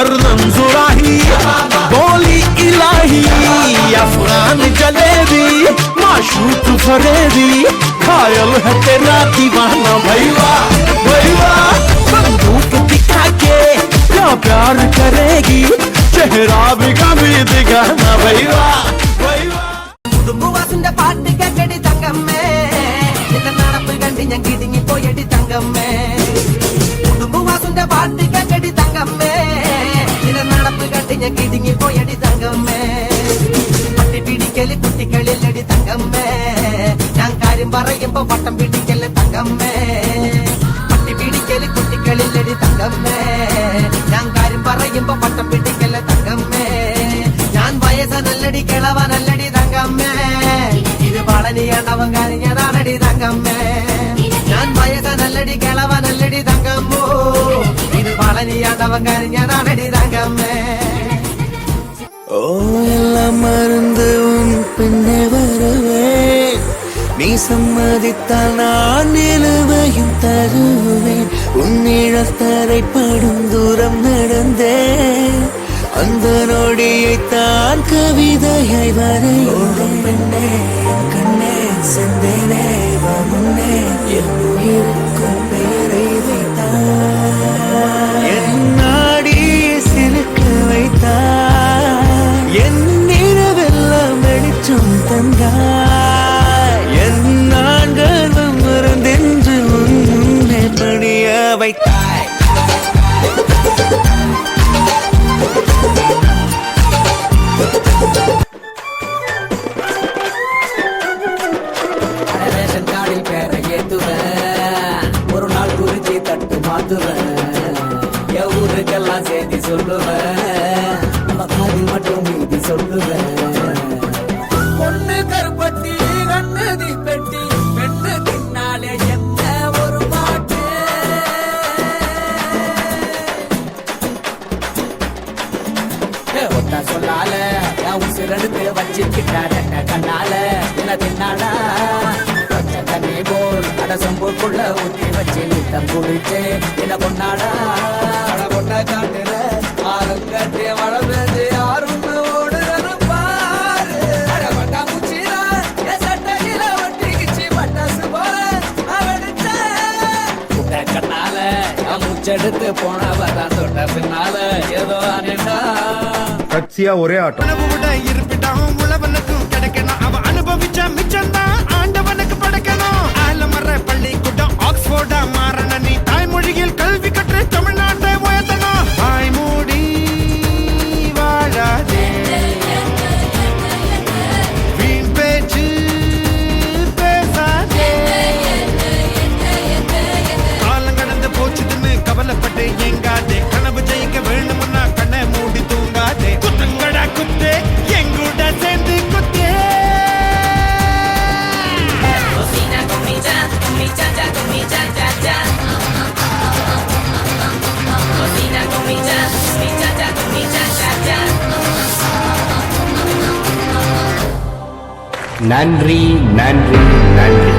गर्दन सुराही बोली इलाही अफगान जलेबी माशूक फरेबी घायल है तेरा दीवाना भैया भैया बंदूक दिखा के क्या प्यार करेगी चेहरा भी कभी दिखाना भैया भैया पार्टी का कड़ी तंगम्मे നടപ്പ് കണ്ടി ഞാൻ കിടുങ്ങി പോയടി തങ്കമ്മേ കുടുംബവാസുന്റെ പാട്ട് കേട്ടടി തങ്കമ്മേ നിന്റെ നടപ്പ് കണ്ടി ഞാൻ കിടുങ്ങി പോയടി തങ്കമ്മേ പട്ടി പിടിക്കല് കുട്ടികളില്ലടി തങ്കമ്മേ ഞാൻ കാര്യം പറയുമ്പോ വട്ടം പിടിക്കല് തങ്കമ്മേ പട്ടി പിടിക്കല് കുട്ടികളില്ലടി തങ്കമ്മേ ഞാൻ കാര്യം പറയുമ്പോ വട്ടം പിടിക്കല് തങ്കമ്മേ ഞാൻ വയസ്സനല്ലടി കിളവനല്ലടി തങ്കമ്മേ ഇത് പളനിയാണ്ടവൻ കാര്യതാണടി തങ്കമ്മേ ഞാൻ വയസ്സനല്ലടി കിളവനല്ലടി തങ്കമ്മോ ഇത് പളനിയാണ്ടവൻ കാര്യതാണടി തങ്കമ്മേ ഓ എല്ലാം മറந்து உன் பின்னே வருவேன் நீ சம்மதித்தால் நான் நிலுவையும் தருவேன் உன் நிழத்தரை படும் தூரம் நடந்தேன் அந்த நொடியைத்தான் கவிதையாய் வரைந்தேன் பெண்ணே கண்ணே செந்தேனே முன்னே என் உயிருக்கும் பேரை வைத்தான் என் நாடியை சிலுக்க வைத்தான் என் நிறவெல்லாம் வெளிச்சம் தந்தாய் என் நான் கர்வம் மறந்தென்று முன்னே பணிய வைத்தாய் ஒரு நாள் குறிச்சி தட்டு மாத்துவேன் ஊருக்கெல்லாம் செய்தி சொல்லுவேன் காதி மட்டும் மீதி சொல்லுவேன் பொண்ணு கருப்பட்டி கண்ணதி பெட்டி பெண்ணு தின்னாலே என்ன ஒரு பாட்டு ஒத்த சொல்லால உசிரெடுத்து வச்சுக்கிட்டாட கண்ணால என்ன தின்னாடா தண்ணி போல் அடசம்புக்குள்ள ஊத்தி வச்சு நித்தம் குடிச்சு என்ன பொண்ணாடா பொண்ண காட்டுல ஆறுங்கட்டே மழை பெஞ்சு யாரும் ஓடுறது பாரு பட்டா முச்சில சட்டையில ஒட்டிக்கிச்சு பட்டாசு போல அவடிச்ச கண்ணால முச்செடுத்து போனவதான் தொட்ட பின்னால ஏதோ அனேண்டா கட்சியா ஒரே ஆட்டம் இருப்பிட்டான் உழவனுக்கும் கிடைக்கணும் அவ அனுபவிச்ச மிச்சம்தான் ஆண்டவனுக்கு படைக்கணும் ஆலமர பள்ளிக்கூடம் ஆக்ஸ்போர்டா மாறன நீ தாய்மொழியில் கல்வி கற்று தமிழ்நாட்டை உயர்த்தணும் வாய் மூடி வாழாதே வீண் பேச்சு பேசாதே காலம் கடந்து போச்சுதுன்னு கவலைப்பட்டு எங்காதே கனவு ஜெயிக்க வேணும்னா கண்ணை மூடி தூங்காதே குத்துங்கடா குத்தே எங்கூட சேர்ந்து குத்தே நன்றி நன்றி நன்றி.